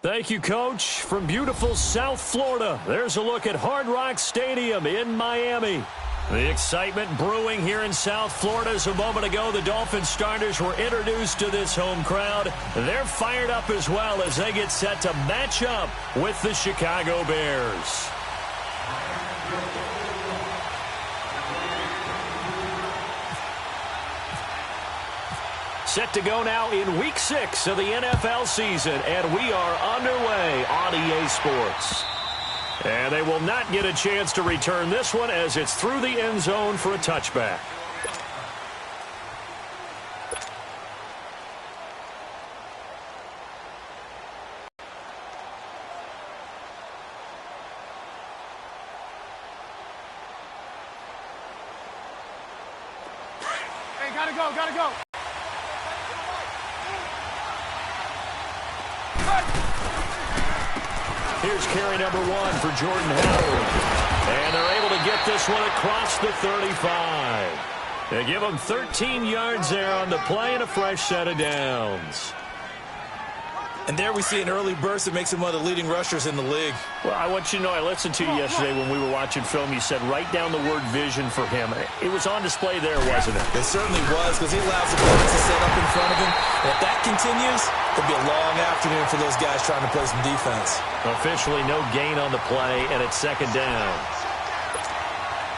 Thank you, Coach. From beautiful South Florida, there's a look at Hard Rock Stadium in Miami. The excitement brewing here in South Florida. As a moment ago, the Dolphins starters were introduced to this home crowd. They're fired up as well as they get set to match up with the Chicago Bears. Set to go now in Week 6 of the NFL season, and we are underway on EA Sports. And they will not get a chance to return this one as it's through the end zone for a touchback. Hey, gotta go, gotta go. Here's carry number 1 for Jordan Howard. And they're able to get this one across the 35. They give them 13 yards there on the play and a fresh set of downs. And there we see an early burst that makes him one of the leading rushers in the league. Well, I want you to know, I listened to you yesterday when we were watching film. You said write down the word vision for him. It was on display there, wasn't it? It certainly was, because he allows the opponents to set up in front of him. And if that continues, it'll be a long afternoon for those guys trying to play some defense. Officially no gain on the play, and it's second down.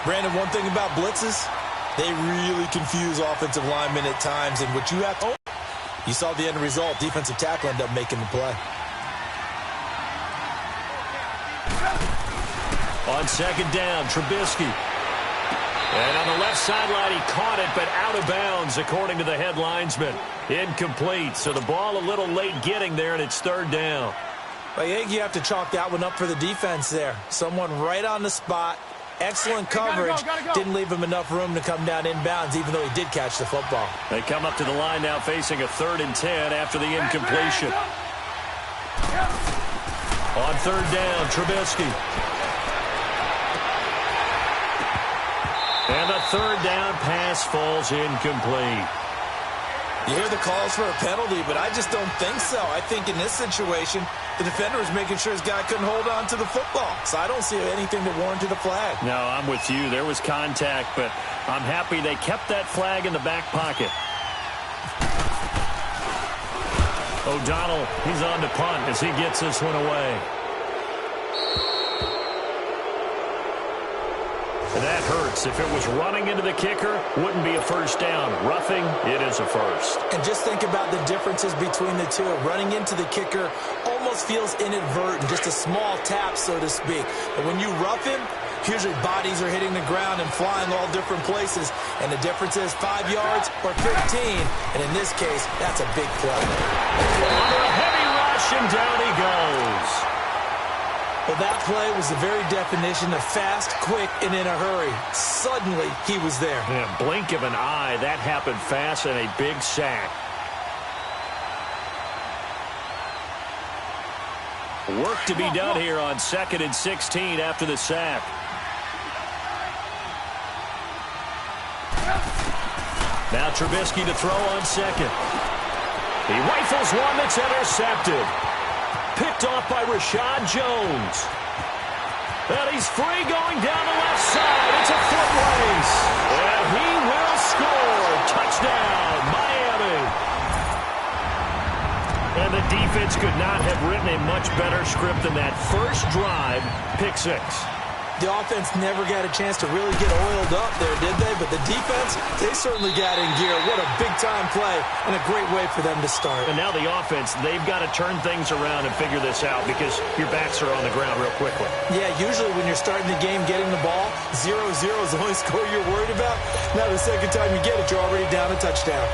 Brandon, one thing about blitzes, they really confuse offensive linemen at times. And what you have to... You saw the end result. Defensive tackle ended up making the play. On second down, Trubisky. And on the left sideline, he caught it, but out of bounds, according to the head linesman. Incomplete, so the ball a little late getting there, and it's third down. I think you have to chalk that one up for the defense there. Someone right on the spot. Excellent coverage. Gotta go. Didn't leave him enough room to come down inbounds, even though he did catch the football. They come up to the line now facing a 3rd and 10 after the incompletion. On third down, Trubisky. And the third down pass falls incomplete. You hear the calls for a penalty, but I just don't think so. I think in this situation, the defender was making sure his guy couldn't hold on to the football. So I don't see anything that warranted a flag. No, I'm with you. There was contact, but I'm happy they kept that flag in the back pocket. O'Donnell, he's on to punt as he gets this one away. That hurts. If it was running into the kicker, wouldn't be a first down. Roughing, it is a first. And just think about the differences between the two. Running into the kicker almost feels inadvertent, just a small tap, so to speak. But when you rough him, usually bodies are hitting the ground and flying all different places. And the difference is 5 yards or 15. And in this case, that's a big play. Under a heavy rush, and down he goes. Well, that play was the very definition of fast, quick, and in a hurry. Suddenly, he was there. Yeah, blink of an eye. That happened fast and a big sack. Work to be done here on 2nd and 16 after the sack. Now Trubisky to throw on second. He rifles one that's intercepted. Picked off by Rashad Jones. And he's free going down the left side. It's a foot race. And he will score. Touchdown, Miami. And the defense could not have written a much better script than that first drive, pick 6. The offense never got a chance to really get oiled up there, did they? But the defense, they certainly got in gear. What a big-time play and a great way for them to start. And now the offense, they've got to turn things around and figure this out because your backs are on the ground real quickly. Yeah, usually when you're starting the game getting the ball, 0-0 is the only score you're worried about. Now the second time you get it, you're already down a touchdown.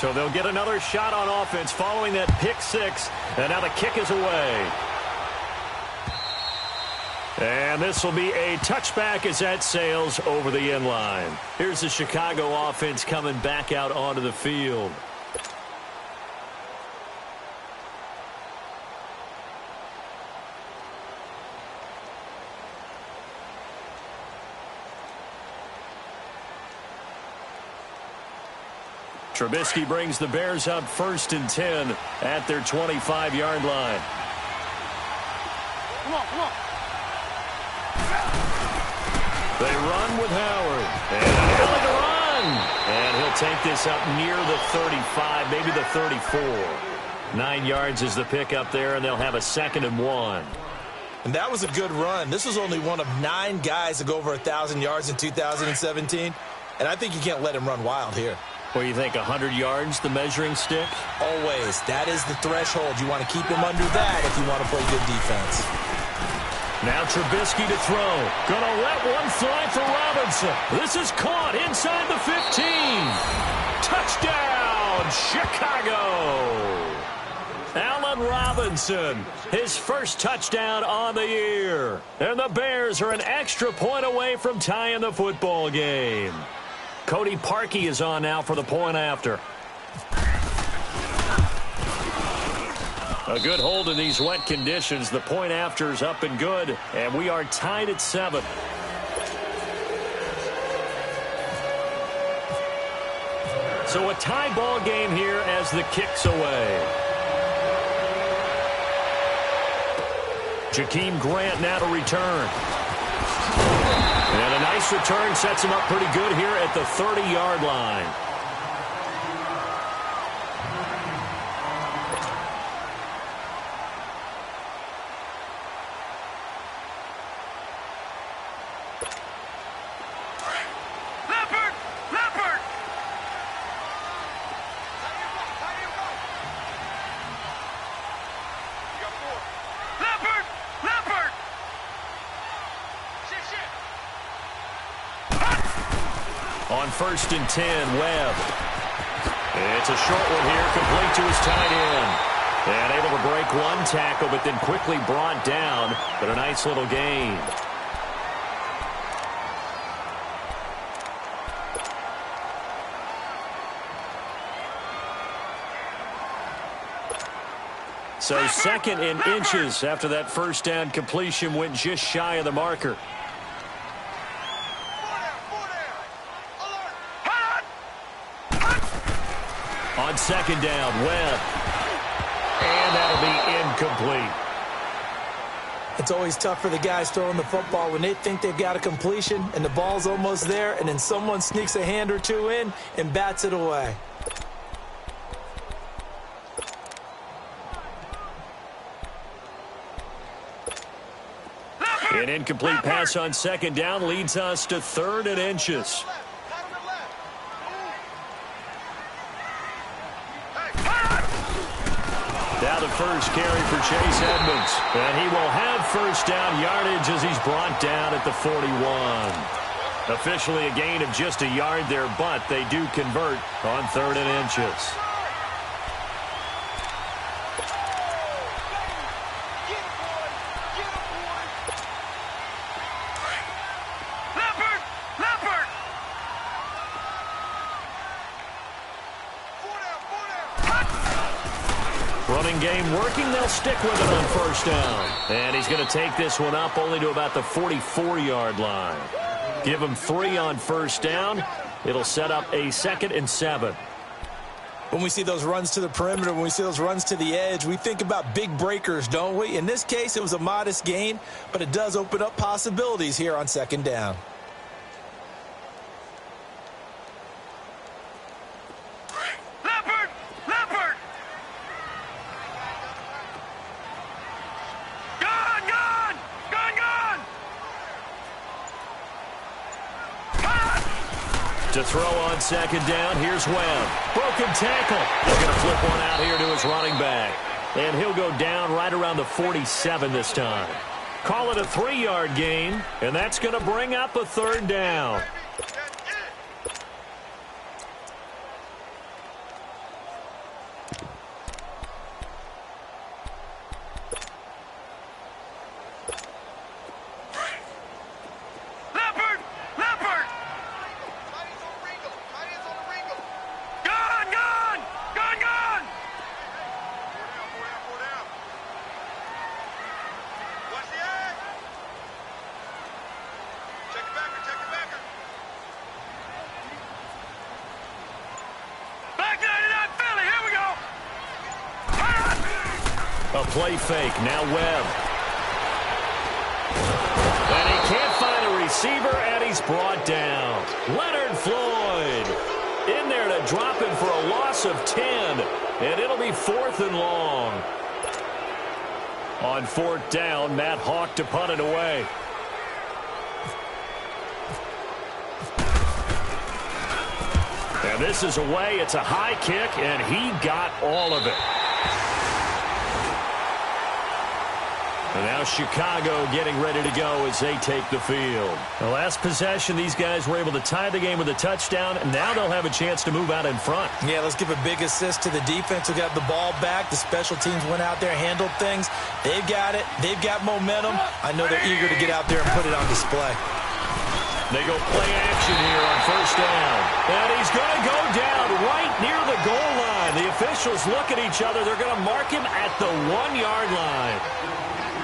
So they'll get another shot on offense following that pick 6. And now the kick is away. And this will be a touchback as that sails over the end line. Here's the Chicago offense coming back out onto the field. Trubisky brings the Bears up 1st and 10 at their 25-yard line. Come on. They run with Howard. And an alley to run. And he'll take this up near the 35, maybe the 34. 9 yards is the pickup there, and they'll have a 2nd and 1. And that was a good run. This was only one of 9 guys to go over 1,000 yards in 2017. And I think you can't let him run wild here. What do you think, 100 yards, the measuring stick? Always. That is the threshold. You want to keep him under that if you want to play good defense. Now Trubisky to throw. Gonna let one fly for Robinson. This is caught inside the 15. Touchdown, Chicago. Allen Robinson, his first touchdown on the year. And the Bears are an extra point away from tying the football game. Cody Parkey is on now for the point after. A good hold in these wet conditions. The point after is up and good, and we are tied at 7. So a tie ball game here as the kick's away. Jakeem Grant now to return. And a nice return sets him up pretty good here at the 30-yard line. On 1st and 10, Webb. It's a short one here, complete to his tight end. And able to break one tackle, but then quickly brought down. But a nice little gain. So 2nd and inches after that first down completion went just shy of the marker. On 2nd down, Webb. And that'll be incomplete. It's always tough for the guys throwing the football when they think they've got a completion and the ball's almost there, and then someone sneaks a hand or two in and bats it away. An incomplete pass on 2nd down leads us to 3rd and inches. Now the first carry for Chase Edmonds. And he will have first down yardage as he's brought down at the 41. Officially a gain of just a yard there, but they do convert on 3rd and inches. Running game working. They'll stick with it on 1st down. And he's going to take this one up only to about the 44-yard line. Give him 3 on 1st down. It'll set up a 2nd and 7. When we see those runs to the perimeter, when we see those runs to the edge, we think about big breakers, don't we? In this case, it was a modest gain, but it does open up possibilities here on 2nd down. To throw on 2nd down, here's Webb. Broken tackle. He's going to flip one out here to his running back. And he'll go down right around the 47 this time. Call it a 3-yard gain, and that's going to bring up a 3rd down. A play fake. Now Webb. And he can't find a receiver, and he's brought down. Leonard Floyd in there to drop him for a loss of 10. And it'll be 4th and long. On 4th down, Matt Hawk to punt it away. And this is away. It's a high kick, and he got all of it. And now Chicago getting ready to go as they take the field. The last possession, these guys were able to tie the game with a touchdown, and now they'll have a chance to move out in front. Yeah, let's give a big assist to the defense who got the ball back. The special teams went out there, handled things. They've got it. They've got momentum. I know they're eager to get out there and put it on display. They go play action here on 1st down. And he's going to go down right near the goal line. The officials look at each other. They're going to mark him at the 1-yard line.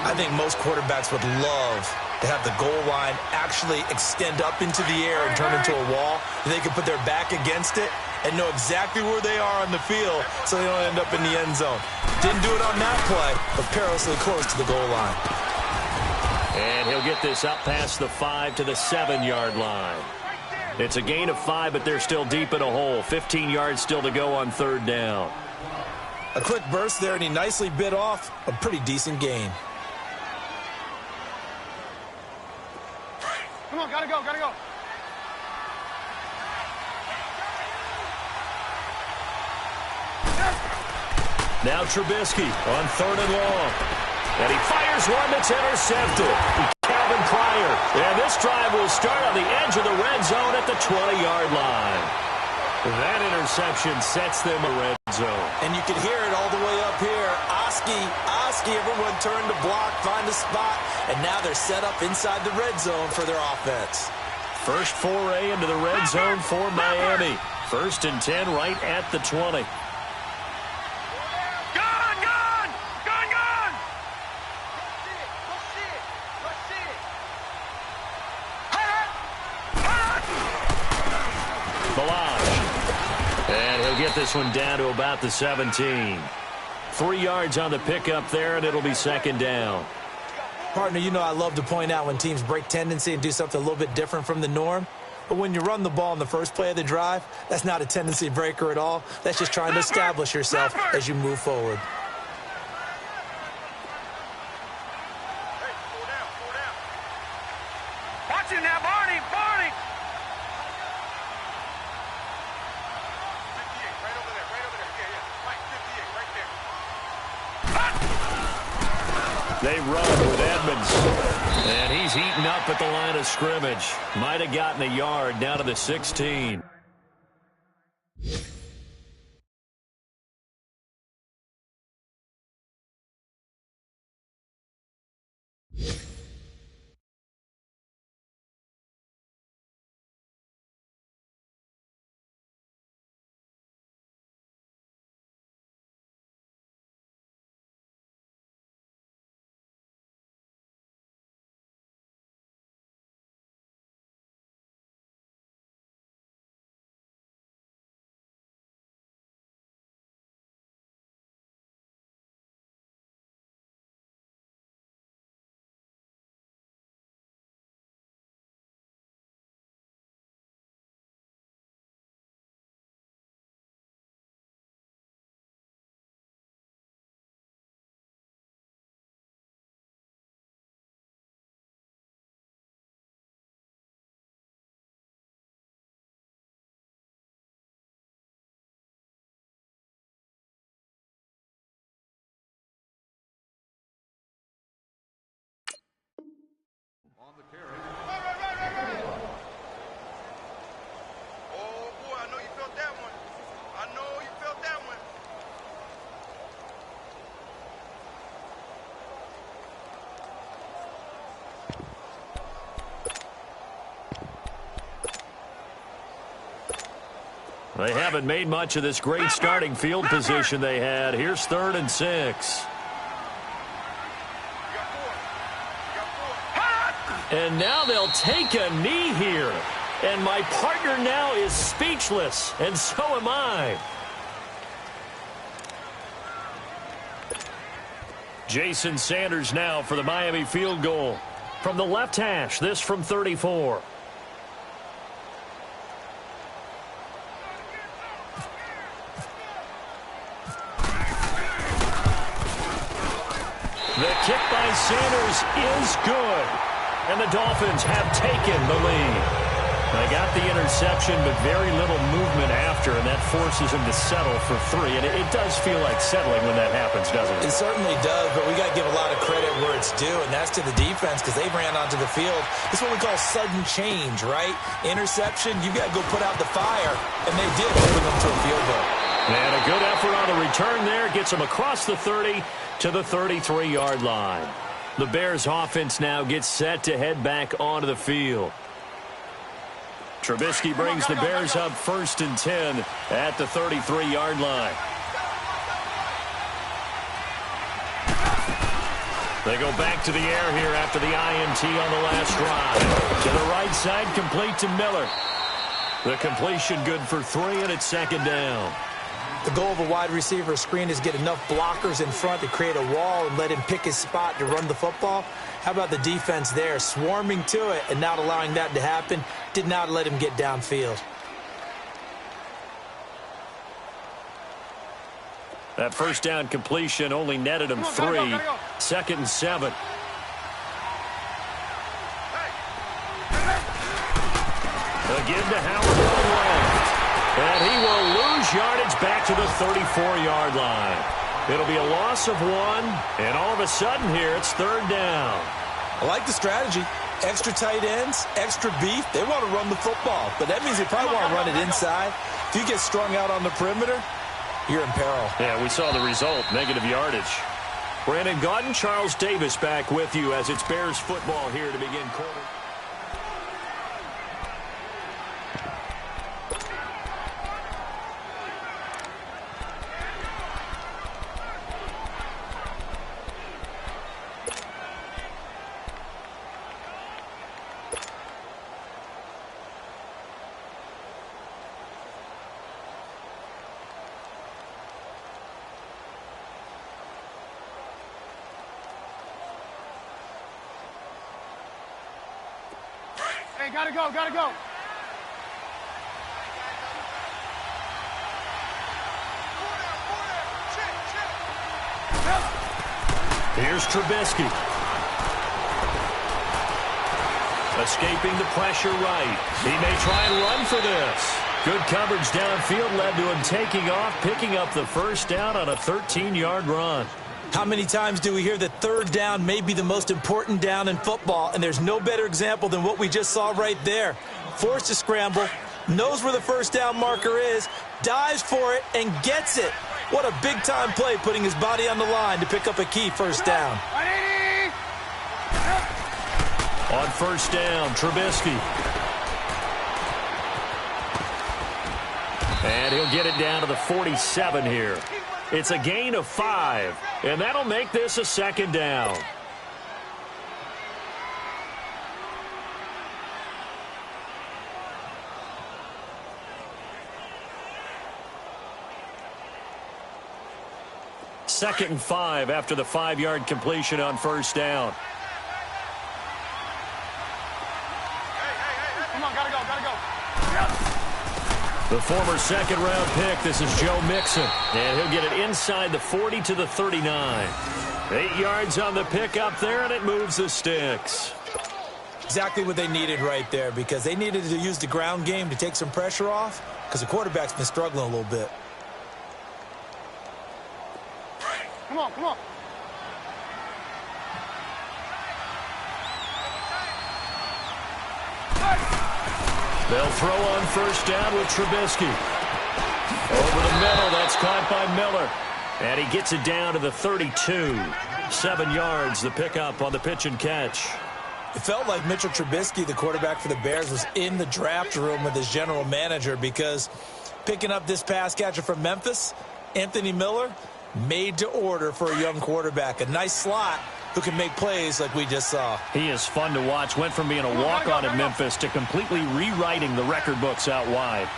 I think most quarterbacks would love to have the goal line actually extend up into the air and turn into a wall. They can put their back against it and know exactly where they are on the field so they don't end up in the end zone. Didn't do it on that play, but perilously close to the goal line. And he'll get this up past the 5 to the 7-yard line. It's a gain of 5, but they're still deep in a hole. 15 yards still to go on 3rd down. A quick burst there, and he nicely bit off a pretty decent gain. Come on, gotta go, gotta go. Now Trubisky on 3rd and long. And he fires one that's intercepted. Calvin Pryor. And this drive will start on the edge of the red zone at the 20-yard line. That interception sets them a red zone. And you can hear it all the way up here. Oski, everyone turned to block, find a spot, and now they're set up inside the red zone for their offense. First foray into the red zone for Miami. 1st and 10 right at the 20. And he'll get this one down to about the 17. 3 yards on the pickup there, and it'll be 2nd down. Partner, you know I love to point out when teams break tendency and do something a little bit different from the norm. But when you run the ball in the first play of the drive, that's not a tendency breaker at all. That's just trying to establish yourself as you move forward. Watch it now, Barney. They run with Edmonds. And he's eaten up at the line of scrimmage. Might have gotten a yard down to the 16. On the carry. Right. Oh, boy, I know you felt that one. They haven't made much of this great starting field position they had. Here's 3rd and 6. And now they'll take a knee here. And my partner now is speechless, and so am I. Jason Sanders now for the Miami field goal. From the left hash, this from 34. The kick by Sanders is good. And the Dolphins have taken the lead. They got the interception, but very little movement after, and that forces him to settle for 3. And it does feel like settling when that happens, doesn't it? It certainly does, but we got to give a lot of credit where it's due, and that's to the defense because they ran onto the field. It's what we call sudden change, right? Interception, you got to go put out the fire, and they did open them to a field goal. And a good effort on the return there gets him across the 30 to the 33-yard line. The Bears offense now gets set to head back onto the field. Trubisky brings the Bears up 1st and 10 at the 33-yard line. They go back to the air here after the INT on the last drive. To the right side, complete to Miller. The completion good for 3, and it's 2nd down. The goal of a wide receiver screen is get enough blockers in front to create a wall and let him pick his spot to run the football. How about the defense there, swarming to it and not allowing that to happen? Did not let him get downfield. That first down completion only netted him 3. 2nd and 7. Again to Howard on left. And he will lose yardage back to the 34-yard line. It'll be a loss of 1, and all of a sudden here it's 3rd down. I like the strategy. Extra tight ends, extra beef. They want to run the football, but that means they probably want to run it inside. If you get strung out on the perimeter, you're in peril. Yeah, we saw the result, negative yardage. Brandon Gaudin, Charles Davis back with you as it's Bears football here to begin quarter. Hey, gotta go, gotta go. Here's Trubisky. Escaping the pressure right. He may try and run for this. Good coverage downfield led to him taking off, picking up the 1st down on a 13-yard run. How many times do we hear that 3rd down may be the most important down in football, and there's no better example than what we just saw right there. Forced to scramble, knows where the 1st down marker is, dives for it, and gets it. What a big-time play, putting his body on the line to pick up a key 1st down. On 1st down, Trubisky. And he'll get it down to the 47 here. It's a gain of 5, and that'll make this a 2nd down. Second and 5 after the 5-yard completion on 1st down. Come on, gotta go, gotta go. The former 2nd-round pick, this is Joe Mixon. And he'll get it inside the 40 to the 39. 8 yards on the pickup there, and it moves the sticks. Exactly what they needed right there, because they needed to use the ground game to take some pressure off, because the quarterback's been struggling a little bit. Come on, come on. They'll throw on 1st down with Trubisky. Over the middle, that's caught by Miller. And he gets it down to the 32. 7 yards, the pickup on the pitch and catch. It felt like Mitchell Trubisky, the quarterback for the Bears, was in the draft room with his general manager, because picking up this pass catcher from Memphis, Anthony Miller, made to order for a young quarterback. A nice slot who can make plays like we just saw. He is fun to watch. Went from being a walk-on in Memphis to completely rewriting the record books out wide.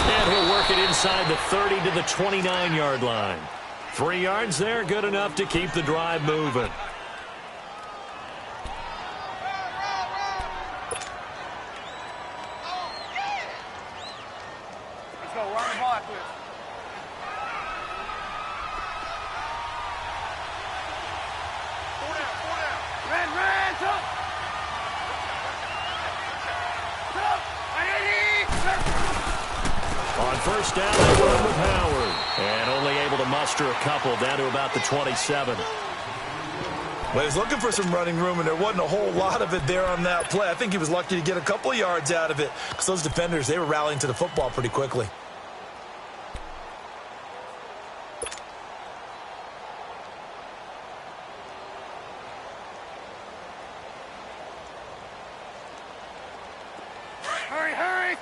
And he'll work it inside the 30 to the 29-yard line. 3 yards there, good enough to keep the drive moving. Let's go. We're on the ball after this. Red, up. On first down, they run with Howard. And only able to muster a couple down to about the 27. Well, he was looking for some running room, and there wasn't a whole lot of it there on that play. I think he was lucky to get a couple of yards out of it because those defenders, they were rallying to the football pretty quickly. Hurry.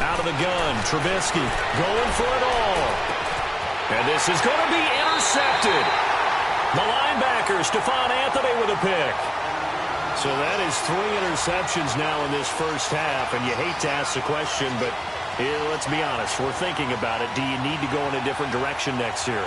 Out of the gun, Trubisky going for it all. And this is going to be intercepted. The linebacker, Stephon Anthony, with a pick. So that is 3 interceptions now in this first half. And you hate to ask the question, but let's be honest. We're thinking about it. Do you need to go in a different direction next series?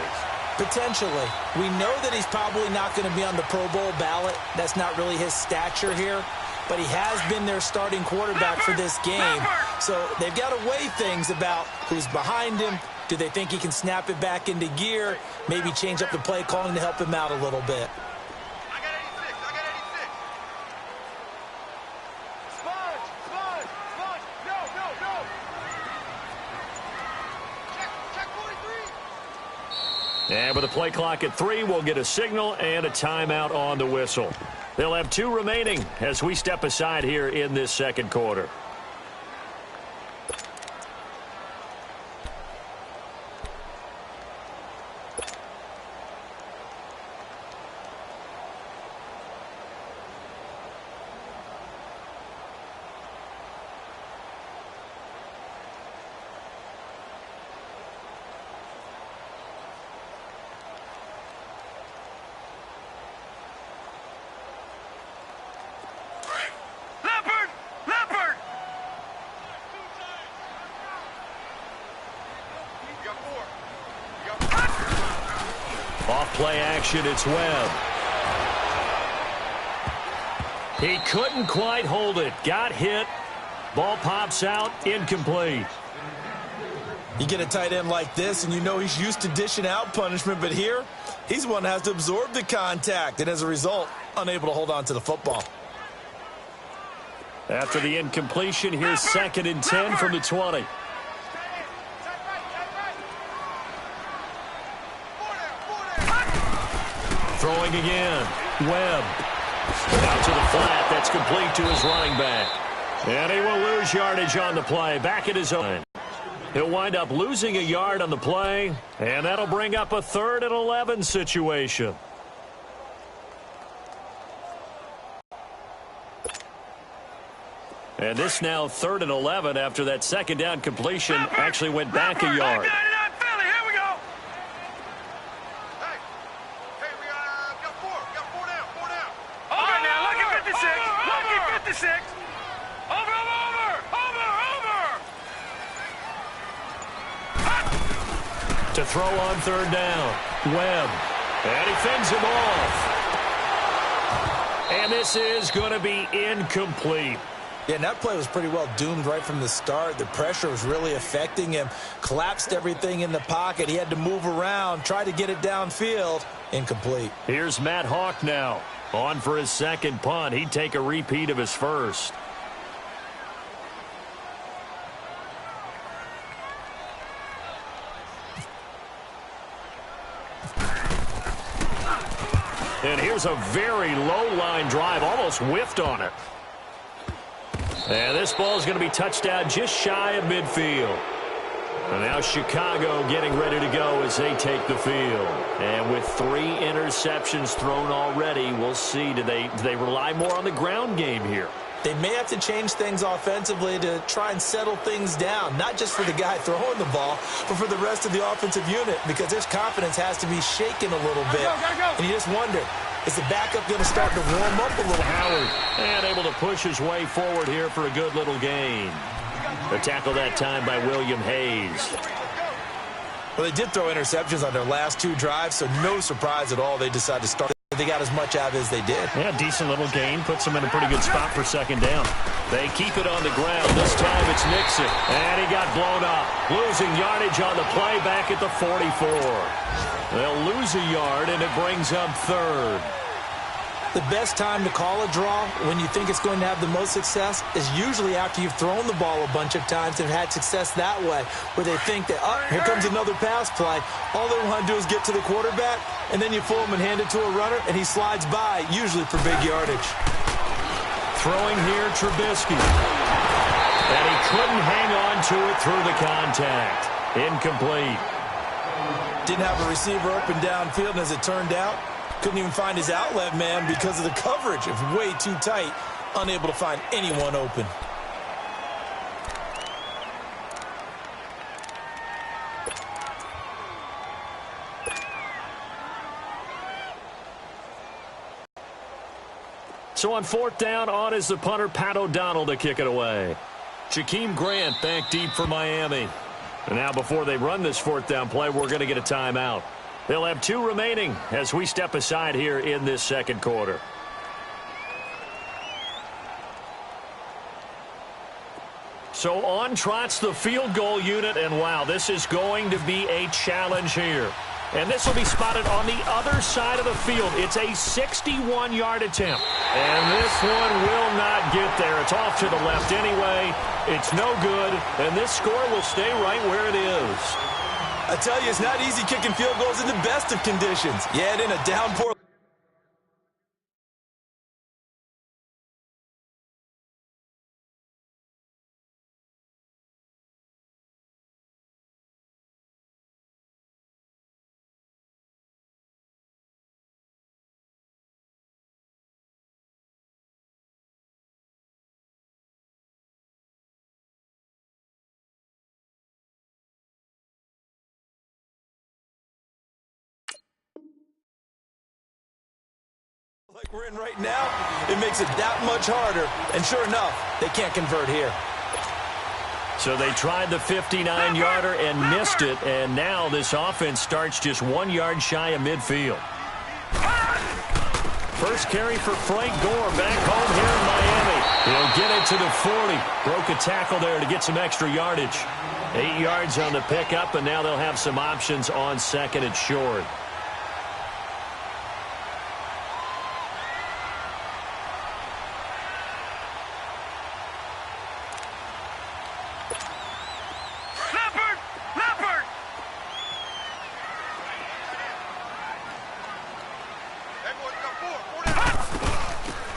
Potentially. We know that he's probably not going to be on the Pro Bowl ballot. That's not really his stature here. But he has been their starting quarterback for this game. So they've got to weigh things about who's behind him. Do they think he can snap it back into gear? Maybe change up the play calling to help him out a little bit. I got 86. Sponge. No. Check 43. And with the play clock at 3, we'll get a signal and a timeout on the whistle. They'll have 2 remaining as we step aside here in this second quarter. Leopard! Off play action, it's Webb. He couldn't quite hold it. Got hit. Ball pops out, incomplete. You get a tight end like this, and you know he's used to dishing out punishment, but here, he's the one that has to absorb the contact, and as a result, unable to hold on to the football. After the incompletion, here's 2nd and 10 from the 20. Throwing again. Webb. Out to the flat. That's complete to his running back. And he will lose yardage on the play. Back at his own. He'll wind up losing a yard on the play, and that'll bring up a 3rd and 11 situation. And this now 3rd and 11 after that 2nd down completion actually went back a yard. To throw on 3rd down. Webb. And he fends him off. And this is going to be incomplete. Yeah, and that play was pretty well doomed right from the start. The pressure was really affecting him. Collapsed everything in the pocket. He had to move around, try to get it downfield. Incomplete. Here's Matt Hawk now. On for his 2nd punt. He'd take a repeat of his 1st. And here's a very low line drive. Almost whiffed on it. And this ball is going to be touched down just shy of midfield. And now Chicago getting ready to go as they take the field. And with 3 interceptions thrown already, we'll see. Do they rely more on the ground game here? They may have to change things offensively to try and settle things down, not just for the guy throwing the ball, but for the rest of the offensive unit, because his confidence has to be shaken a little bit. Gotta go. And you just wonder, Is the backup going to start to warm up a little? Howard, and able to push his way forward here for a good little gain. The tackle that time by William Hayes. Well, they did throw interceptions on their last 2 drives, so no surprise at all they decided to start. They got as much out as they did. Yeah, decent little gain. Puts them in a pretty good spot for second down. They keep it on the ground. This time it's Nixon. And he got blown up. Losing yardage on the play back at the 44. They'll lose a yard, and it brings up third. The best time to call a draw when you think it's going to have the most success is usually after you've thrown the ball a bunch of times and had success that way, where they think that, oh, here comes another pass play. All they want to do is get to the quarterback, and then you fool him and hand it to a runner, and he slides by, usually for big yardage. Throwing here, Trubisky. And he couldn't hang on to it through the contact. Incomplete. Didn't have a receiver open downfield, and as it turned out, couldn't even find his outlet man because of the coverage. It was way too tight, unable to find anyone open. So on fourth down, on is the punter, Pat O'Donnell, to kick it away. Jakeem Grant back deep for Miami. And now before they run this fourth down play, we're going to get a timeout. They'll have 2 remaining as we step aside here in this second quarter. So on trots the field goal unit, and wow, this is going to be a challenge here. And this will be spotted on the other side of the field. It's a 61-yard attempt. And this one will not get there. It's off to the left anyway. It's no good, and this score will stay right where it is. I tell you, it's not easy kicking field goals in the best of conditions. Yet in a downpour. Like we're in right now, it makes it that much harder. And sure enough, they can't convert here. So they tried the 59-yarder and missed it, and now this offense starts just 1 yard shy of midfield. First carry for Frank Gore back home here in Miami. He'll get it to the 40. Broke a tackle there to get some extra yardage. 8 yards on the pickup, and now they'll have some options on second and short.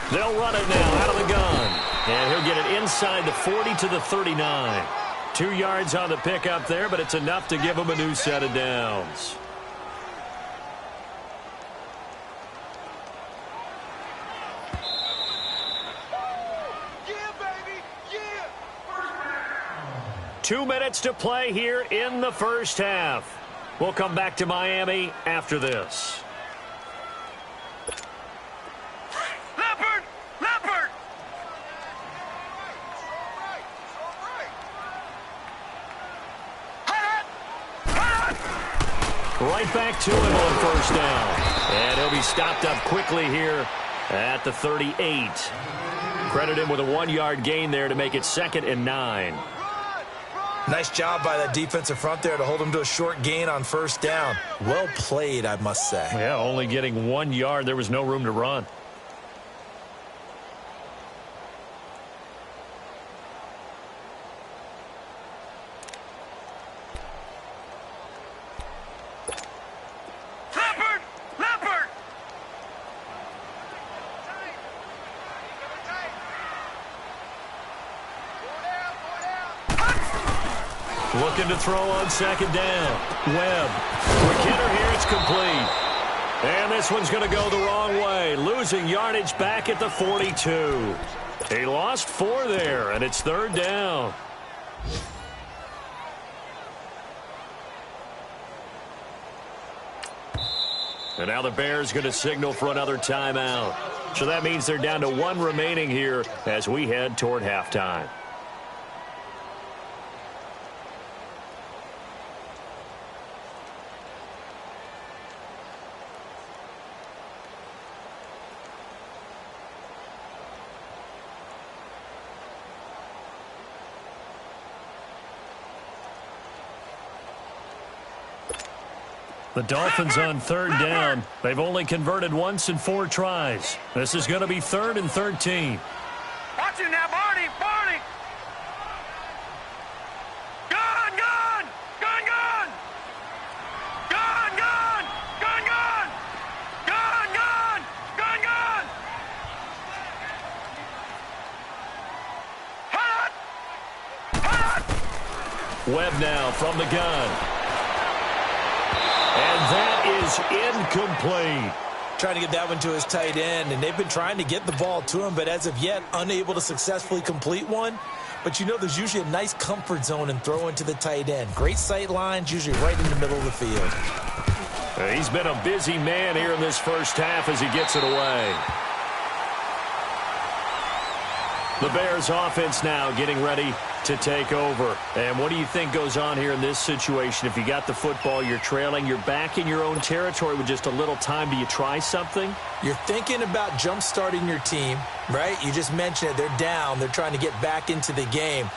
They'll run it now out of the gun. And he'll get it inside the 40 to the 39. 2 yards on the pickup there, but it's enough to give him a new set of downs. Yeah, baby, yeah. 2 minutes to play here in the first half. We'll come back to Miami after this. Right back to him on first down. And he'll be stopped up quickly here at the 38. Credit him with a 1 yard gain there to make it 2nd and 9. Nice job by that defensive front there to hold him to a short gain on first down. Well played, I must say. Yeah, only getting 1 yard. There was no room to run. Looking to throw on second down. Webb. Quick hitter here. It's complete. And this one's going to go the wrong way. Losing yardage back at the 42. He lost 4 there, and it's 3rd down. And now the Bears going to signal for another timeout. So that means they're down to one remaining here as we head toward halftime. The Dolphins on third down. They've only converted once in 4 tries. This is going to be 3rd and 13. Watch it now, Barney! Barney! Gun! Gun! Gun! Gun! Gun! Gun! Gun! Gun! Gun! Gun! Gun! Gun! Hot! Hot! Webb now from the gun. And that is incomplete. Trying to get that one to his tight end, and they've been trying to get the ball to him, but as of yet, unable to successfully complete one. But you know there's usually a nice comfort zone in throwing to the tight end. Great sight lines, usually right in the middle of the field. He's been a busy man here in this first half as he gets it away. The Bears offense now getting ready to take over. And what do you think goes on here in this situation? If you got the football, you're trailing, you're back in your own territory with just a little time. Do you try something? You're thinking about jump-starting your team, right? You just mentioned it. They're down. They're trying to get back into the game.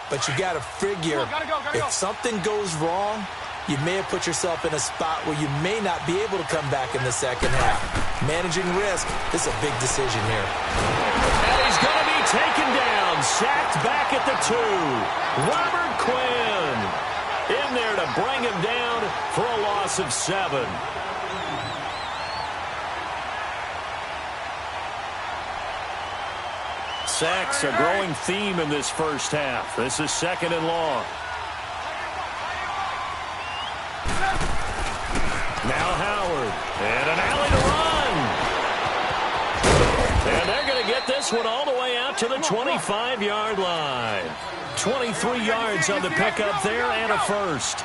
But you got to figure, if something goes wrong, you may have put yourself in a spot where you may not be able to come back in the second half. Managing risk, this is a big decision here. And he's going to be taken down, sacked back at the 2. Robert Quinn in there to bring him down for a loss of 7. Sacks a growing theme in this first half. This is 2nd and long. Now Howard, and an alley to run. And they're going to get this one all the way out to the 25-yard line. 23 yards on the pickup there and a first.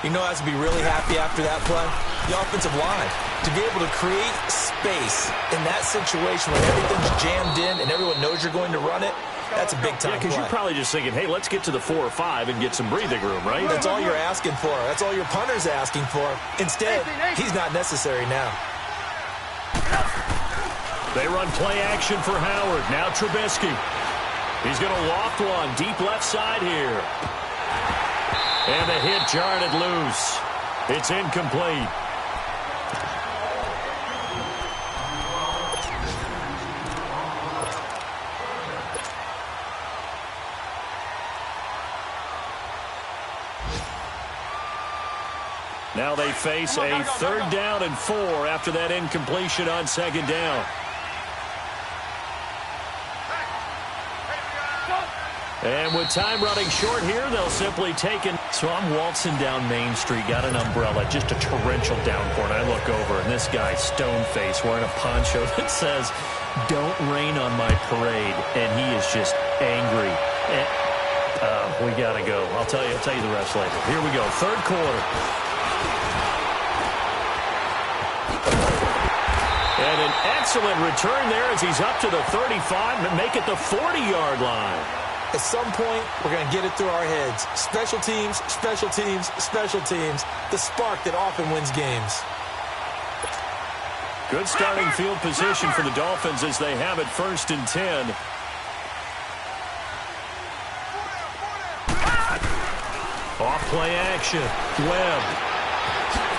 You know, has to be really happy after that play. The offensive line, to be able to create space in that situation when everything's jammed in and everyone knows you're going to run it, that's a big-time play. Because you're probably just thinking, hey, let's get to the 4 or 5 and get some breathing room, right? That's all you're asking for. That's all your punter's asking for. Instead, he's not necessary now. They run play action for Howard. Now Trubisky. He's going to loft one deep left side here. And the hit jarred it loose. It's incomplete. Now they face a 3rd down and 4 after that incompletion on 2nd down. And with time running short here, they'll simply take it. So I'm waltzing down Main Street, got an umbrella, just a torrential downpour, and I look over, and this guy, stone-faced, wearing a poncho that says, "Don't rain on my parade," and he is just angry. And, we got to go. I'll tell you the rest later. Here we go, 3rd quarter. And an excellent return there as he's up to the 35 and make it the 40-yard line. At some point, we're going to get it through our heads. Special teams, special teams, special teams. The spark that often wins games. Good starting field position for the Dolphins as they have it 1st and 10. Off play action. Webb.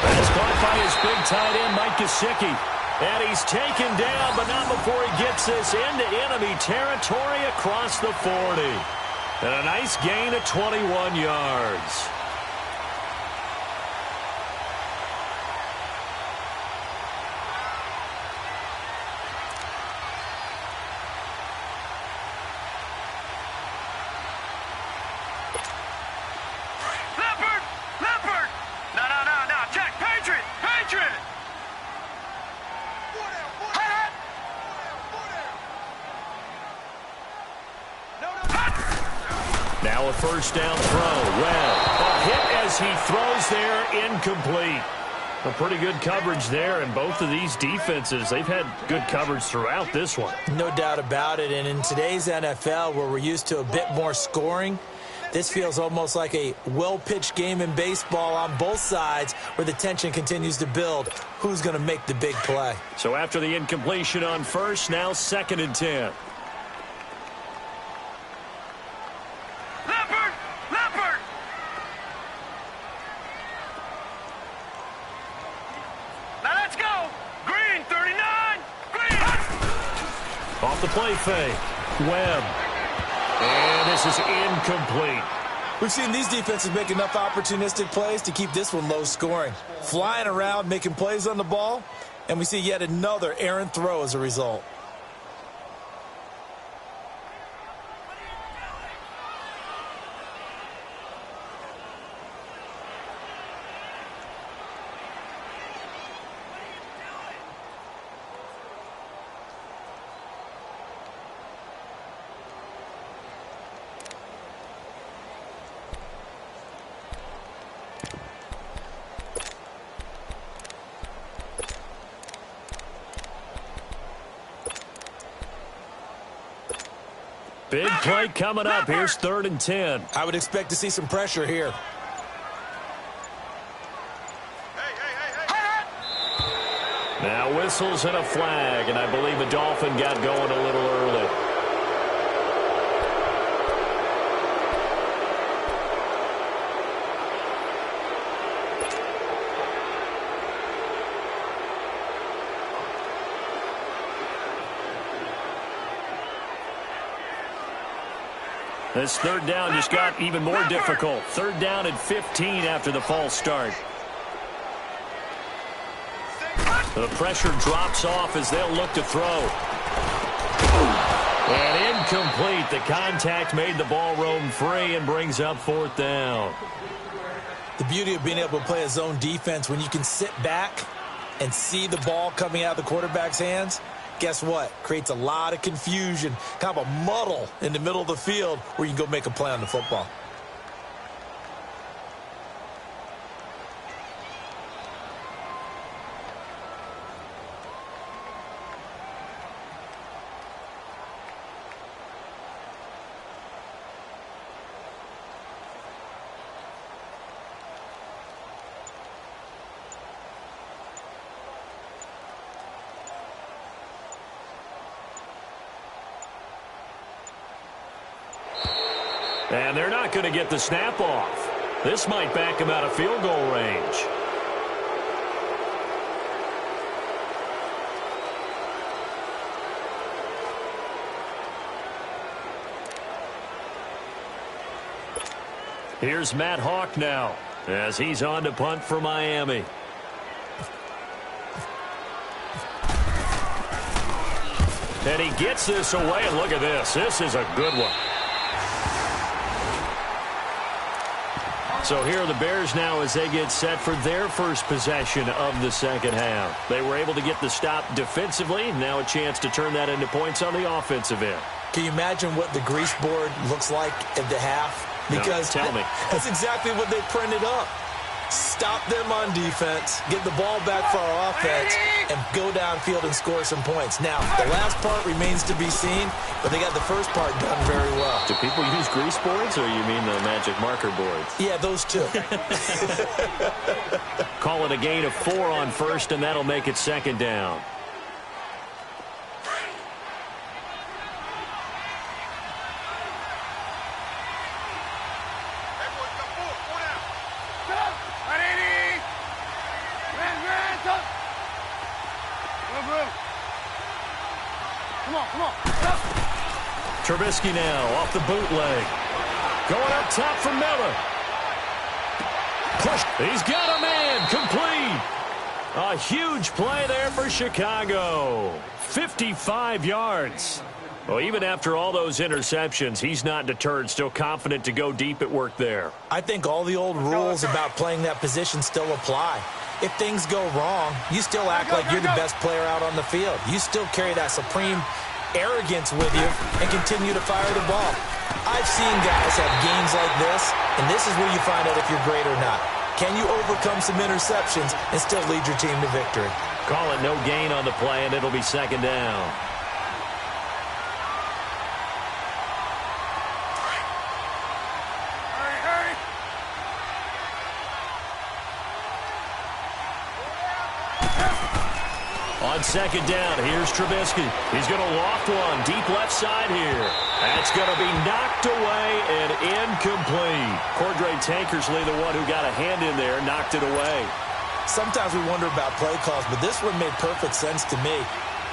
That's caught by his big tight end, Mike Gesicki. And he's taken down, but not before he gets this into enemy territory across the 40. And a nice gain of 21 yards. Leopard! No, check, Patriot! Now a 1st down throw. Webb. A hit as he throws there, incomplete. A pretty good coverage there, and both of these defenses, they've had good coverage throughout this one. No doubt about it, and in today's NFL, where we're used to a bit more scoring, this feels almost like a well-pitched game in baseball on both sides where the tension continues to build. Who's going to make the big play? So after the incompletion on first, now 2nd and 10. Leopard! Now let's go! Green, 39! Green! Off the play fake. Webb. And this is incomplete. We've seen these defenses make enough opportunistic plays to keep this one low scoring. Flying around, making plays on the ball, and we see yet another errant throw as a result. Big play coming up. Here's 3rd and 10. I would expect to see some pressure here. Now whistles and a flag, and I believe a Dolphin got going a little early. This 3rd down just got even more difficult. 3rd down and 15 after the false start. The pressure drops off as they'll look to throw. And incomplete. The contact made the ball roam free and brings up 4th down. The beauty of being able to play a zone defense when you can sit back and see the ball coming out of the quarterback's hands, guess what? Creates a lot of confusion, kind of a muddle in the middle of the field where you can go make a play on the football. And they're not going to get the snap off. This might back him out of field goal range. Here's Matt Hawk now as he's on to punt for Miami. And he gets this away, and look at this. This is a good one. So here are the Bears now as they get set for their first possession of the 2nd half. They were able to get the stop defensively. Now a chance to turn that into points on the offensive end. Can you imagine what the grease board looks like at the half? Because no, tell me. That's exactly what they printed up. Stop them on defense, get the ball back for our offense, and go downfield and score some points. Now, the last part remains to be seen, but they got the first part done very well. Do people use grease boards, or you mean the magic marker boards? Yeah, those two. Call it a gain of 4 on first, and that'll make it 2nd down. Trubisky now off the bootleg. Going up top for Miller. Push. He's got a man. Complete. A huge play there for Chicago. 55 yards. Well, even after all those interceptions, he's not deterred, still confident to go deep at work there. I think all the old rules about playing that position still apply. If things go wrong, you still act like you're the best player out on the field. You still carry that supreme arrogance with you and continue to fire the ball. I've seen guys have games like this, and this is where you find out if you're great or not. Can you overcome some interceptions and still lead your team to victory? Call it no gain on the play, and it'll be second down. On second down, here's Trubisky. He's going to loft one deep left side here. That's going to be knocked away and incomplete. Cordray Tankersley, the one who got a hand in there, knocked it away. Sometimes we wonder about play calls, but this one made perfect sense to me.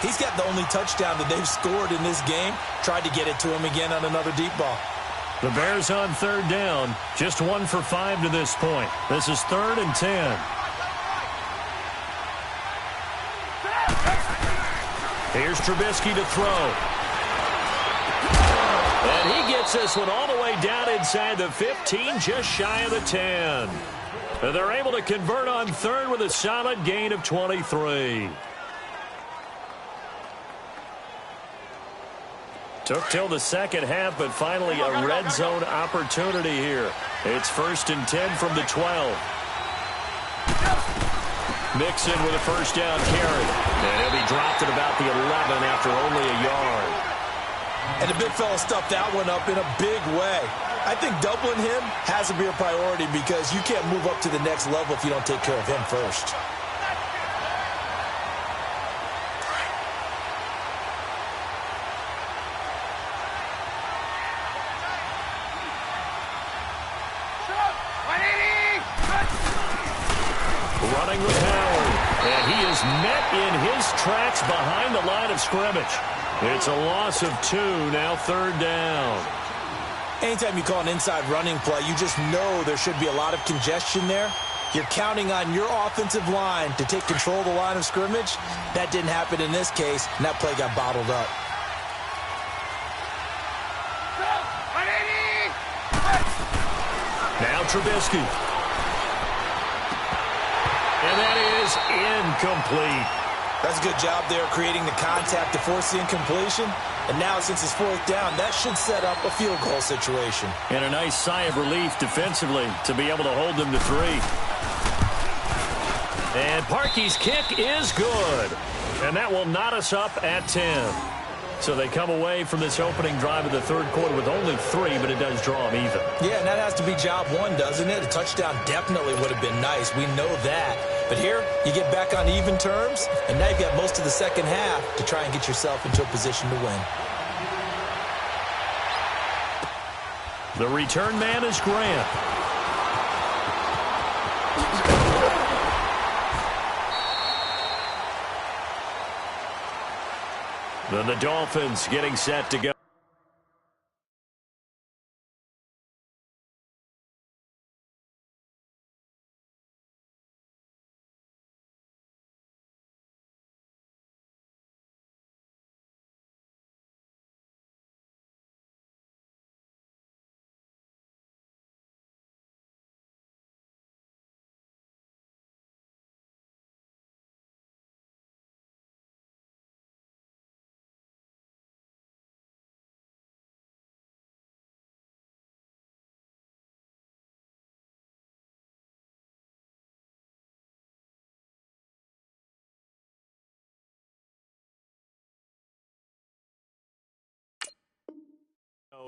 He's got the only touchdown that they've scored in this game. Tried to get it to him again on another deep ball. The Bears on third down. Just 1 for 5 to this point. This is 3rd and 10. Here's Trubisky to throw. And he gets this one all the way down inside the 15, just shy of the 10. And they're able to convert on third with a solid gain of 23. Took till the second half, but finally a red zone opportunity here. It's 1st and 10 from the 12. Mixon with a first down carry. And he'll be dropped at about the 11 after only a yard. And the big fella stuffed that one up in a big way. I think doubling him has to be a priority because you can't move up to the next level if you don't take care of him first. Running with Howard. And he is met in his tracks behind the line of scrimmage. It's a loss of 2, now 3rd down. Anytime you call an inside running play, you just know there should be a lot of congestion there. You're counting on your offensive line to take control of the line of scrimmage. That didn't happen in this case, and that play got bottled up. Now Trubisky. And that is incomplete. That's a good job there creating the contact to force the incompletion. And now since it's 4th down, that should set up a field goal situation. And a nice sigh of relief defensively to be able to hold them to 3. And Parkey's kick is good. And that will knot us up at 10. So they come away from this opening drive of the 3rd quarter with only 3, but it does draw them even. Yeah, and that has to be job 1, doesn't it? A touchdown definitely would have been nice. We know that. But here, you get back on even terms, and now you've got most of the second half to try and get yourself into a position to win. The return man is Grant. Then the Dolphins getting set to go.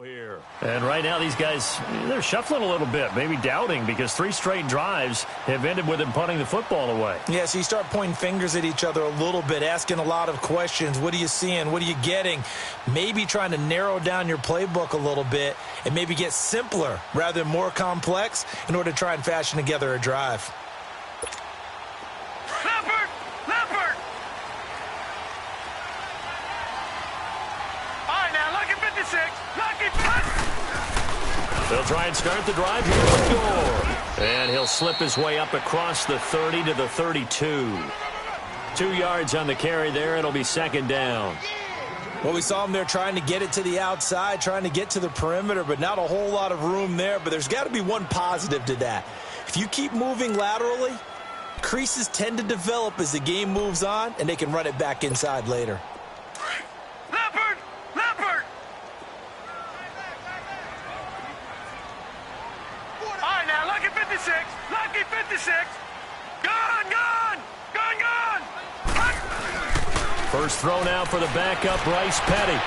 Here. And right now these guys, they're shuffling a little bit, maybe doubting because 3 straight drives have ended with them punting the football away. Yeah, so you start pointing fingers at each other a little bit, asking a lot of questions. What are you seeing? What are you getting? Maybe trying to narrow down your playbook a little bit and maybe get simpler rather than more complex in order to try and fashion together a drive. Leopard! All right, now, look at 56. They'll try and start the drive here with Gore. And he'll slip his way up across the 30 to the 32. 2 yards on the carry there. It'll be 2nd down. Well, we saw him there trying to get it to the outside, trying to get to the perimeter, but not a whole lot of room there. But there's got to be one positive to that. If you keep moving laterally, creases tend to develop as the game moves on, and they can run it back inside later. Leopard! All right, now, look at 56. 56. Lucky 56. Gone, gone. Gone, gone. First throw now for the backup, Bryce Petty.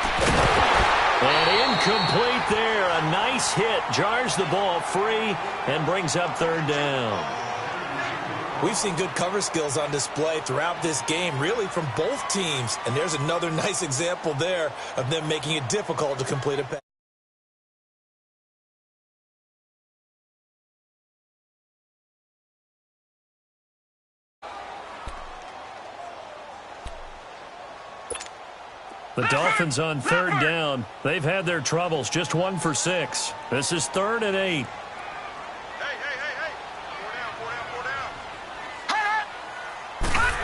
And incomplete there. A nice hit. Jars the ball free and brings up third down. We've seen good cover skills on display throughout this game, really from both teams. And there's another nice example there of them making it difficult to complete a pass. The Dolphins on third down. They've had their troubles. Just 1 for 6. This is 3rd and 8.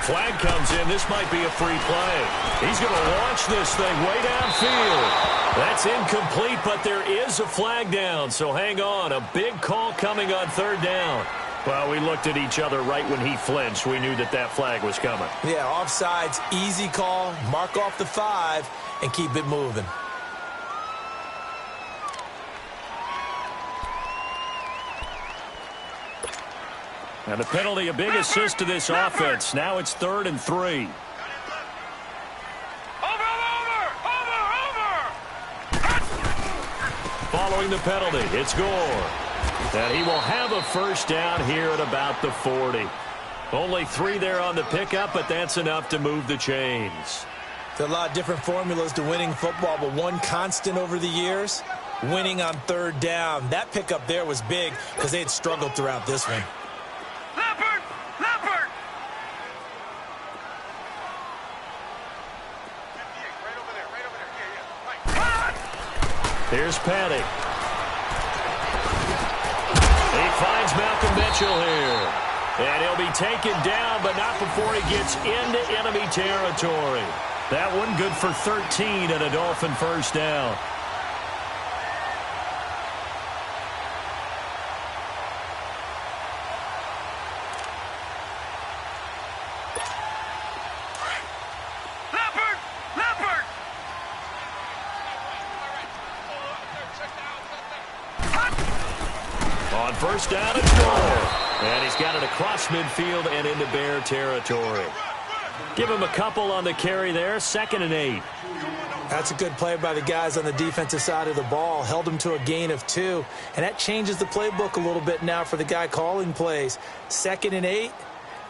Flag comes in. This might be a free play. He's going to launch this thing way downfield. That's incomplete, but there is a flag down. So hang on. A big call coming on third down. Well, we looked at each other right when he flinched. We knew that that flag was coming. Yeah, offsides, easy call. Mark off the 5 and keep it moving. And the penalty, a big assist to this offense. Now it's 3rd and 3. Following the penalty, it's Gore. And he will have a first down here at about the 40. Only 3 there on the pickup, but that's enough to move the chains. There's a lot of different formulas to winning football, but one constant over the years, winning on third down. That pickup there was big because they had struggled throughout this one. Leopard! Leopard! Here's Petty. He finds Malcolm Mitchell here. And he'll be taken down, but not before he gets into enemy territory. That one good for 13 and a Dolphin first down. Leopard! Leopard! On first down, it's Gore. And he's got it across midfield and into Bear territory. Give him a couple on the carry there. 2nd and 8. That's a good play by the guys on the defensive side of the ball. Held him to a gain of 2. And that changes the playbook a little bit now for the guy calling plays. 2nd and 8.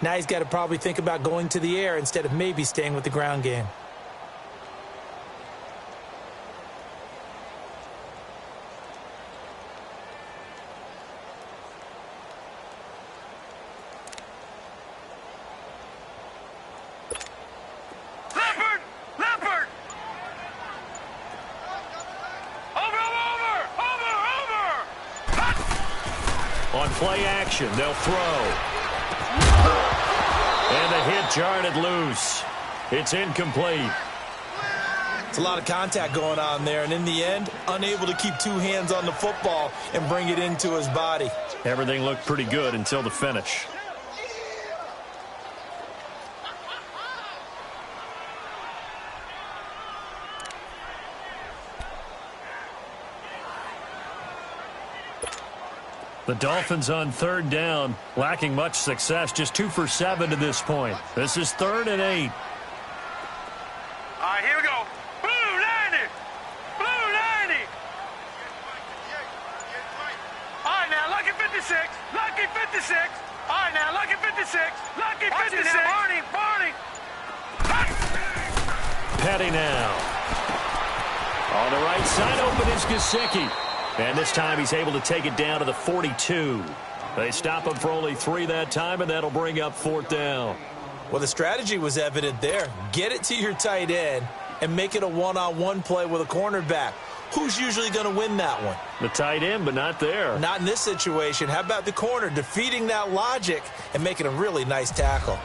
Now he's got to probably think about going to the air instead of maybe staying with the ground game. Play action, they'll throw. And the hit jarred it loose. It's incomplete. It's a lot of contact going on there, and in the end, unable to keep 2 hands on the football and bring it into his body. Everything looked pretty good until the finish. The Dolphins on third down, lacking much success, just 2 for 7 to this point. This is 3rd and 8. All right, here we go. Blue 90. Blue 90. All right, now, lucky 56. Lucky 56. All right, now, lucky 56. Lucky 56. Barney, Barney. Petty now. On the right side, open is Gesicki. And this time he's able to take it down to the 42. They stop him for only 3 that time, and that'll bring up 4th down. Well, the strategy was evident there. Get it to your tight end and make it a one-on-one play with a cornerback. Who's usually going to win that one? The tight end, but not there. Not in this situation. How about the corner defeating that logic and making a really nice tackle?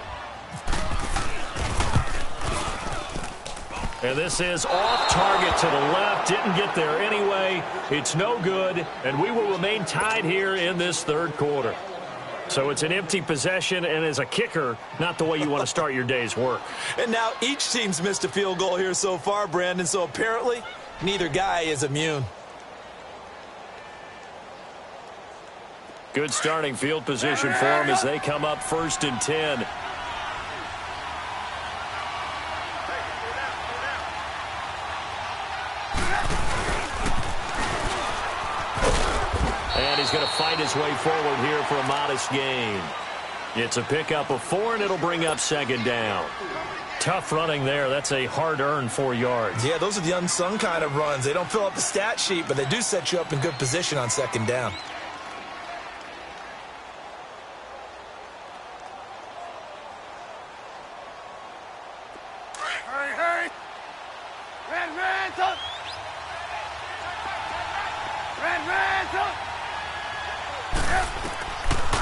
And this is off target to the left. Didn't get there anyway. It's no good, and we will remain tied here in this 3rd quarter. So it's an empty possession, and as a kicker, not the way you want to start your day's work. And now each team's missed a field goal here so far, Brandon, so apparently neither guy is immune. Good starting field position for them as they come up 1st and 10. And he's going to fight his way forward here for a modest gain. It's a pickup of 4, and it'll bring up 2nd down. Tough running there. That's a hard-earned 4 yards. Yeah, those are the unsung kind of runs. They don't fill up the stat sheet, but they do set you up in good position on 2nd down. Hurry. Red, up. Red, up.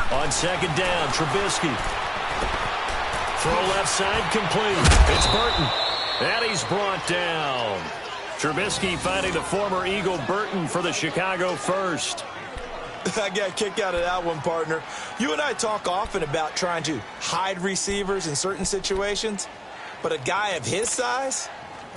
On 2nd down, Trubisky. Throw left side, complete. It's Burton. And he's brought down. Trubisky finding the former Eagle Burton for the Chicago first. I got a kick out of that one, partner. You and I talk often about trying to hide receivers in certain situations, but a guy of his size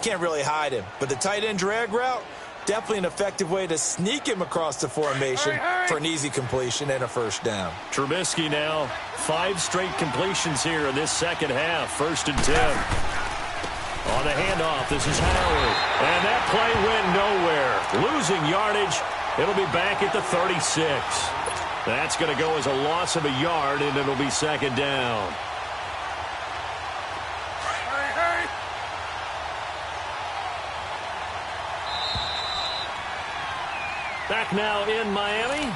can't really hide him. But the tight end drag route, definitely an effective way to sneak him across the formation for an easy completion and a 1st down. Trubisky now 5 straight completions here in this 2nd half. 1st and 10. On the handoff, this is Howard. And that play went nowhere. Losing yardage. It'll be back at the 36. That's going to go as a loss of a yard, and it'll be 2nd down. Back now in Miami.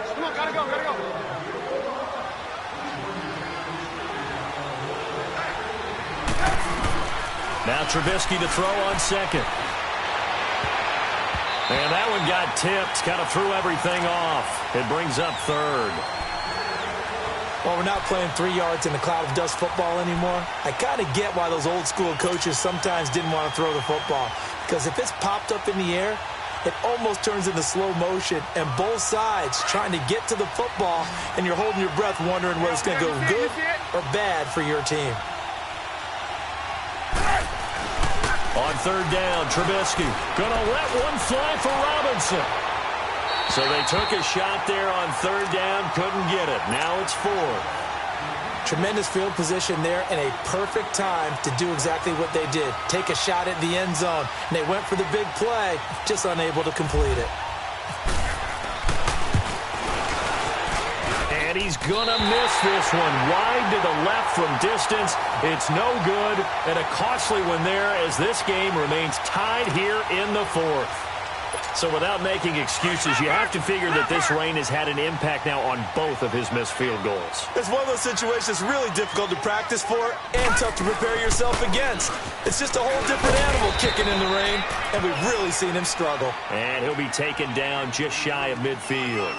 Come on, gotta go. Now Trubisky to throw on 2nd. And that one got tipped, kind of threw everything off. It brings up 3rd. Well, we're not playing 3 yards in the cloud of dust football anymore. I kind of get why those old school coaches sometimes didn't want to throw the football. Because if it's popped up in the air, it almost turns into slow motion. And both sides trying to get to the football, and you're holding your breath wondering whether it's going to go good or bad for your team. On 3rd down, Trubisky going to let one fly for Robinson. So they took a shot there on 3rd down, couldn't get it. Now it's 4th. Tremendous field position there and a perfect time to do exactly what they did. Take a shot at the end zone. And they went for the big play, just unable to complete it. And he's going to miss this one. Wide to the left from distance. It's no good. And a costly one there as this game remains tied here in the 4th. So without making excuses, you have to figure that this rain has had an impact now on both of his missed field goals. It's one of those situations really difficult to practice for and tough to prepare yourself against. It's just a whole different animal kicking in the rain, and we've really seen him struggle. And he'll be taken down just shy of midfield.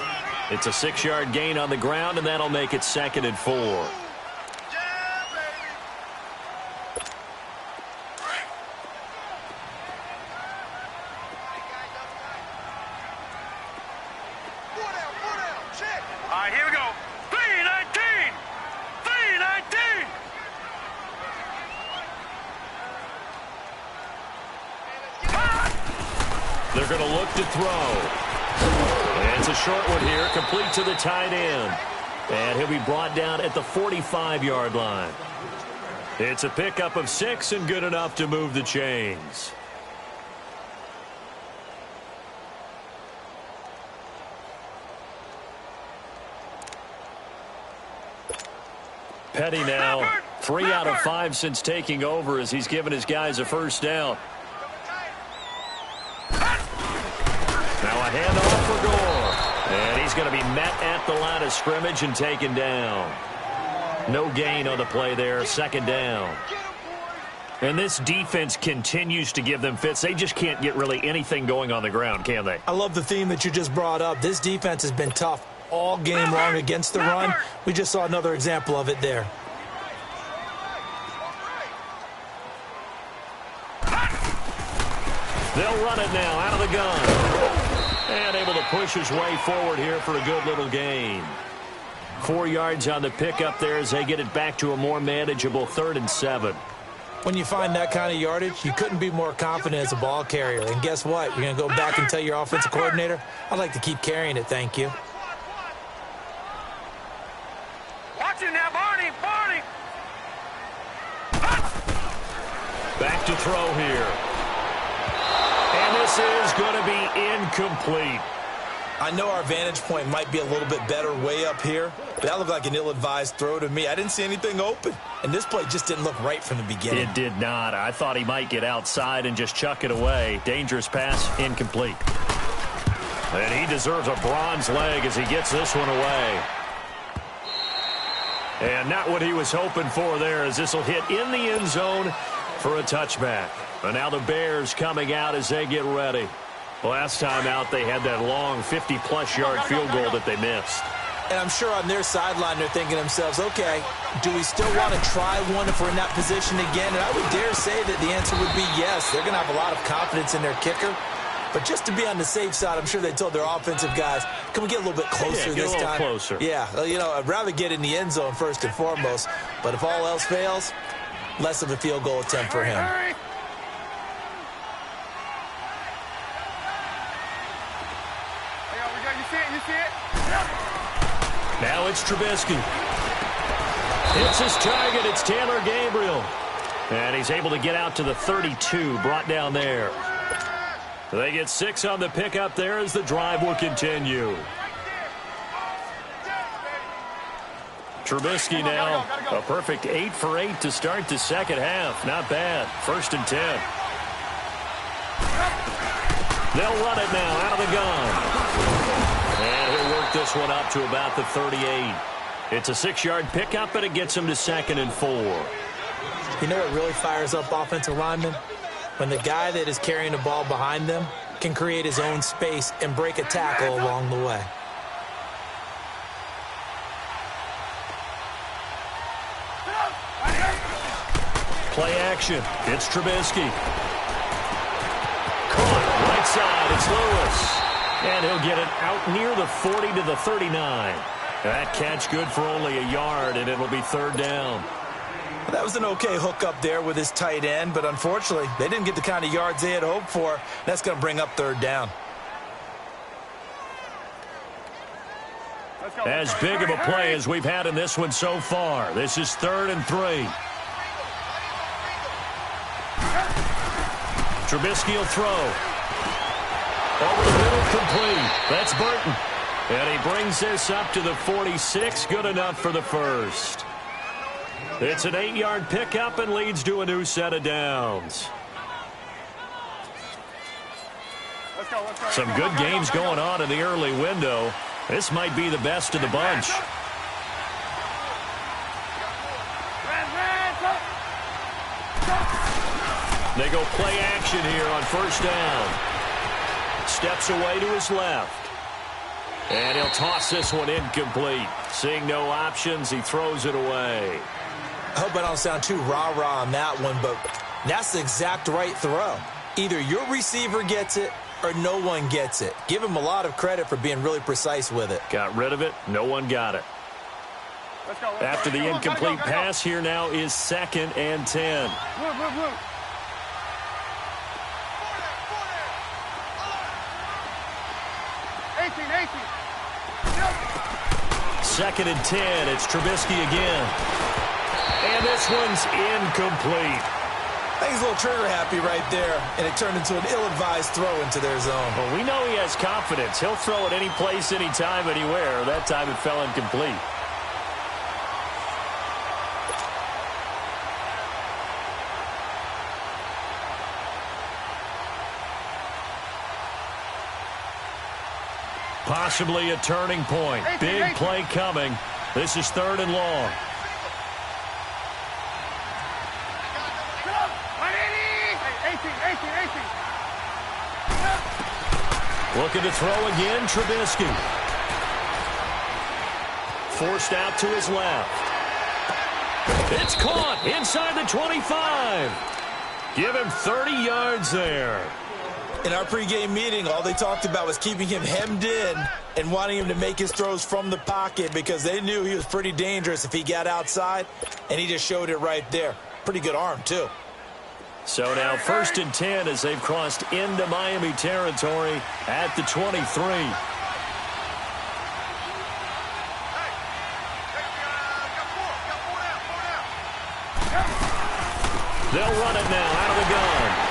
It's a 6-yard gain on the ground, and that'll make it 2nd and 4. All right, here we go. 319. 319. They're going to look to throw. And it's a short one here, complete to the tight end. And he'll be brought down at the 45-yard line. It's a pickup of 6 and good enough to move the chains. Petty now 3 out of 5 since taking over as he's given his guys a 1st down. Now a handoff for Gore. And he's going to be met at the line of scrimmage and taken down. No gain on the play there, 2nd down. And this defense continues to give them fits. They just can't get really anything going on the ground, can they? I love the theme that you just brought up. This defense has been tough all game long against the run. We just saw another example of it there. They'll run it now out of the gun. And able to push his way forward here for a good little gain. 4 yards on the pickup there as they get it back to a more manageable 3rd and 7. When you find that kind of yardage, you couldn't be more confident as a ball carrier. And guess what? You're going to go back and tell your offensive coordinator, I'd like to keep carrying it, thank you. Watch it now, Barney. Back to throw here. And this is going to be incomplete. I know our vantage point might be a little bit better way up here, but that looked like an ill-advised throw to me. I didn't see anything open, and this play just didn't look right from the beginning. It did not. I thought he might get outside and just chuck it away. Dangerous pass, incomplete. And he deserves a bronze leg as he gets this one away. And not what he was hoping for there, as this will hit in the end zone for a touchback. And now the Bears coming out as they get ready. Last time out, they had that long 50-plus yard field goal that they missed. And I'm sure on their sideline, they're thinking to themselves, okay, do we still want to try one if we're in that position again? And I would dare say that the answer would be yes. They're going to have a lot of confidence in their kicker. But just to be on the safe side, I'm sure they told their offensive guys, can we get a little bit closer this time? Get a little closer. Yeah, you know, I'd rather get in the end zone first and foremost. But if all else fails, less of a field goal attempt for him. You see it? Now it's Trubisky. Hits his target. It's Taylor Gabriel. And he's able to get out to the 32, brought down there. They get 6 on the pickup there as the drive will continue. Trubisky now, a perfect 8 for 8 to start the second half. Not bad. 1st and 10. They'll run it now out of the gun. And he'll work this one up to about the 38. It's a 6-yard pickup, and it gets him to 2nd and 4. You know what really fires up offensive linemen? When the guy that is carrying the ball behind them can create his own space and break a tackle along the way. Play action. It's Trubisky. Caught right side. It's Lewis. And he'll get it out near the 40 to the 39. That catch good for only a yard, and it'll be 3rd down. That was an okay hook up there with his tight end, but unfortunately, they didn't get the kind of yards they had hoped for. That's going to bring up 3rd down. As big of a play as we've had in this one so far. This is 3rd and 3. Trubisky will throw. Over the middle, complete. That's Burton. And he brings this up to the 46. Good enough for the first. It's an 8-yard pickup and leads to a new set of downs. Some good games going on in the early window. This might be the best of the bunch. They go play action here on 1st down. Steps away to his left. And he'll toss this one incomplete. Seeing no options, he throws it away. I hope I don't sound too rah-rah on that one, but that's the exact right throw. Either your receiver gets it or no one gets it. Give him a lot of credit for being really precise with it. Got rid of it. No one got it. After the incomplete pass, here now is 2nd and 10. Blue. 2nd and 10. It's Trubisky again. And this one's incomplete. I think he's a little trigger happy right there, and it turned into an ill-advised throw into their zone. Well, we know he has confidence. He'll throw it any place, anytime, anywhere. That time it fell incomplete. Possibly a turning point. Big play coming. This is 3rd and long. Looking to throw again, Trubisky. Forced out to his left. It's caught inside the 25. Give him 30 yards there. In our pregame meeting, all they talked about was keeping him hemmed in and wanting him to make his throws from the pocket because they knew he was pretty dangerous if he got outside, and he just showed it right there. Pretty good arm, too. So now 1st and 10 as they've crossed into Miami territory at the 23. They'll run it now out of the gun.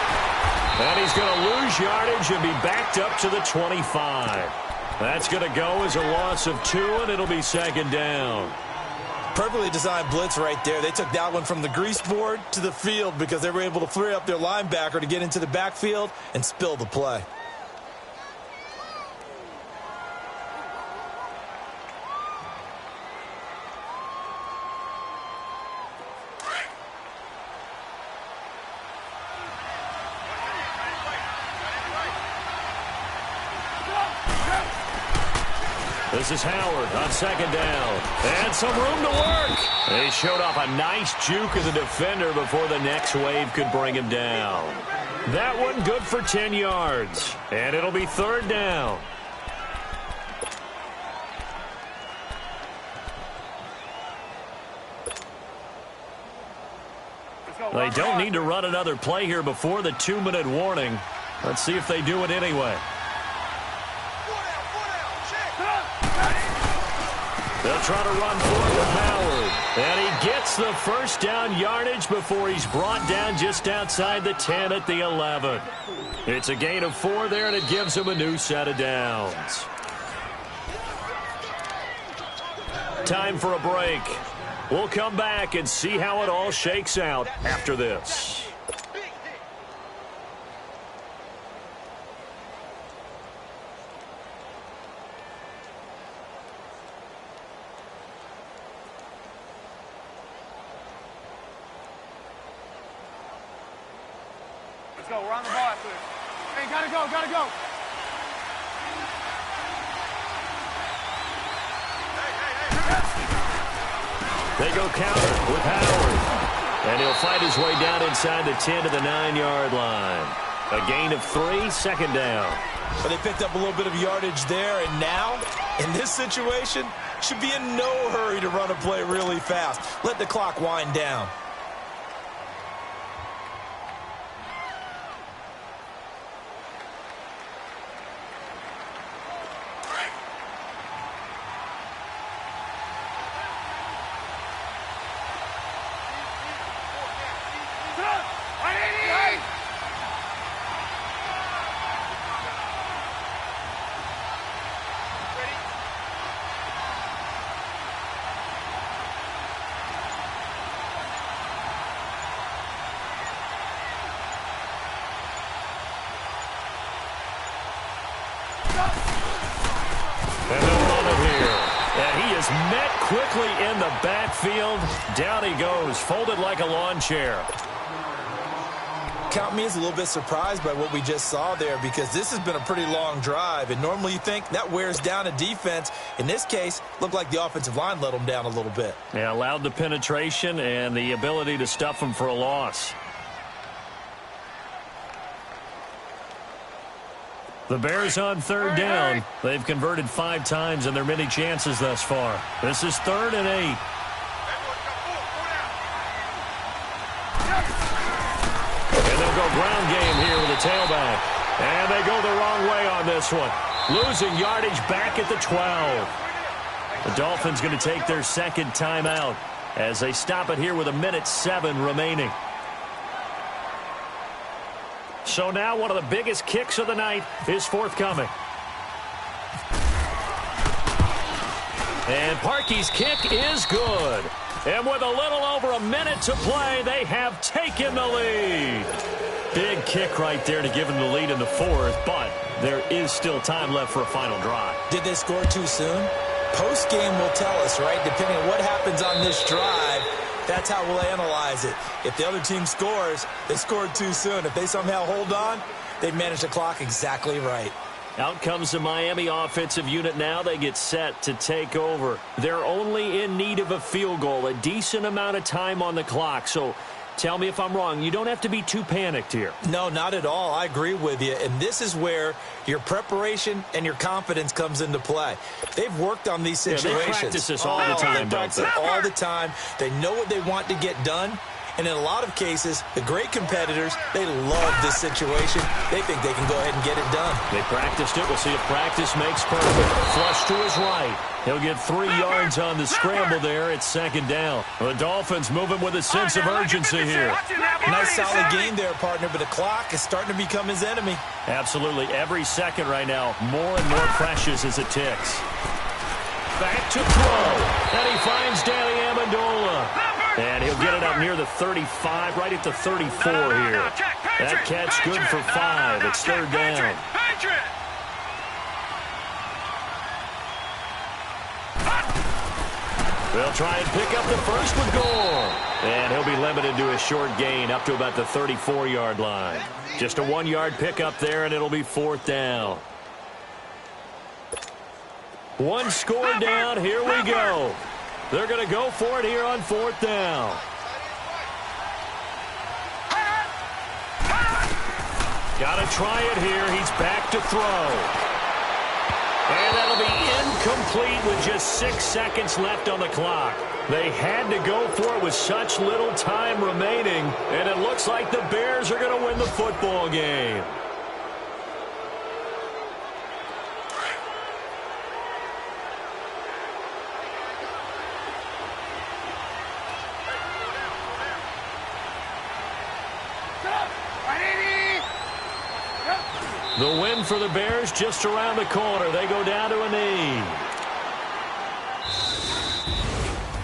And he's going to lose yardage and be backed up to the 25. That's going to go as a loss of 2, and it'll be 2nd down. Perfectly designed blitz right there. They took that one from the grease board to the field because they were able to free up their linebacker to get into the backfield and spill the play. This is Howard on 2nd down. And some room to work. They showed off a nice juke of the defender before the next wave could bring him down. That one good for 10 yards. And it'll be 3rd down. They don't need to run another play here before the 2-minute warning. Let's see if they do it anyway. They'll try to run forward with Howard. And he gets the 1st down yardage before he's brought down just outside the 10 at the 11. It's a gain of 4 there, and it gives him a new set of downs. Time for a break. We'll come back and see how it all shakes out after this. Let's go. We're on the ball after this. Hey, gotta go, gotta go. They go counter with Howard. And he'll fight his way down inside the 10 to the 9-yard line. A gain of 3, 2nd down. But they picked up a little bit of yardage there, and now, in this situation, should be in no hurry to run a play really fast. Let the clock wind down. And they'll run it here. And he is met quickly in the backfield. Down he goes, folded like a lawn chair. Count me as a little bit surprised by what we just saw there because this has been a pretty long drive, and normally you think that wears down a defense. In this case, looked like the offensive line let them down a little bit. Yeah, allowed the penetration and the ability to stuff them for a loss. The Bears on 3rd down. They've converted 5 times in their many chances thus far. This is 3rd and 8. And they'll go ground game here with a tailback. And they go the wrong way on this one. Losing yardage back at the 12. The Dolphins going to take their 2nd timeout as they stop it here with 1:07 remaining. So now one of the biggest kicks of the night is forthcoming. And Parkey's kick is good. And with a little over a minute to play, they have taken the lead. Big kick right there to give them the lead in the 4th, but there is still time left for a final drive. Did they score too soon? Post-game will tell us, right? Depending on what happens on this drive, that's how we'll analyze it. If the other team scores, they scored too soon. If they somehow hold on, they've managed the clock exactly right. Out comes the Miami offensive unit now. They get set to take over. They're only in need of a field goal, a decent amount of time on the clock. So Tell me if I'm wrong. You don't have to be too panicked here. No, not at all. I agree with you. And this is where your preparation and your confidence comes into play. They've worked on these situations. They practice this all the time, They practice it all the time. They know what they want to get done. And in a lot of cases, the great competitors, they love this situation. They think they can go ahead and get it done. They practiced it. We'll see if practice makes perfect. Flush to his right. He'll get 3 yards on the scramble there. It's second down. The Dolphins moving with a sense of urgency here. Nice solid game there, partner, but the clock is starting to become his enemy. Absolutely. Every second right now, more and more precious as it ticks. Back to throw. And he finds Danny Amendola. And he'll get it up near the 35, right at the 34 here. That catch good for 5. It's third down. They'll try and pick up the first with Gore. And he'll be limited to a short gain up to about the 34-yard line. Just a 1-yard pickup there, and it'll be fourth down. One score down. Here we go. They're going to go for it here on fourth down. Got to try it here. He's back to throw. And that'll be incomplete with just 6 seconds left on the clock. They had to go for it with such little time remaining, and it looks like the Bears are going to win the football game. The win for the Bears just around the corner. They go down to a knee.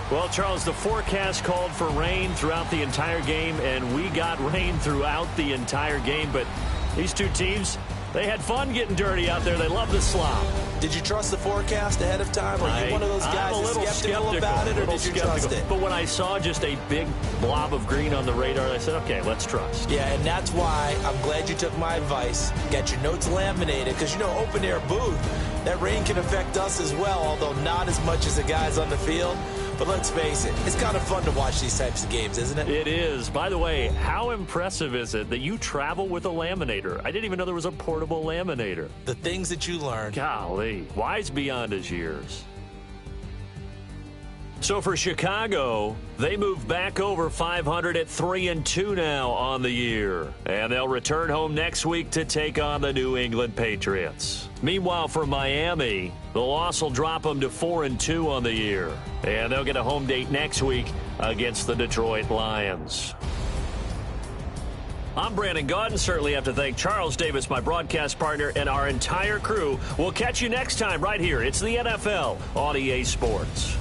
Well, Charles, the forecast called for rain throughout the entire game, and we got rain throughout the entire game. But these two teams, they had fun getting dirty out there. They love the slop. Did you trust the forecast ahead of time? Are you one of those guys that's skeptical about it, or did you trust it? But when I saw just a big blob of green on the radar, I said, okay, let's trust. Yeah, and that's why I'm glad you took my advice. Get your notes laminated, because, you know, open-air booth, that rain can affect us as well, although not as much as the guys on the field. But let's face it, it's kind of fun to watch these types of games, isn't it? It is. By the way, how impressive is it that you travel with a laminator? I didn't even know there was a portable laminator. The things that you learn. Golly, wise beyond his years. So for Chicago, they move back over 500 at 3-2 now on the year. And they'll return home next week to take on the New England Patriots. Meanwhile, for Miami, the loss will drop them to 4-2 on the year. And they'll get a home date next week against the Detroit Lions. I'm Brandon Gaudin. Certainly have to thank Charles Davis, my broadcast partner, and our entire crew. We'll catch you next time right here. It's the NFL on EA Sports.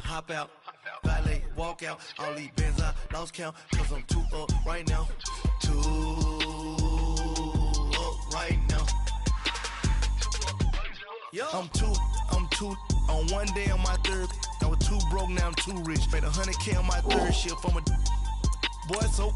Hop out, valet, walk out. All these bands I lost count, cause I'm too up right now. Too up right now. I'm too on one day on my third. I was too broke, now I'm too rich. Made 100K on my third shift. I'm a boy, so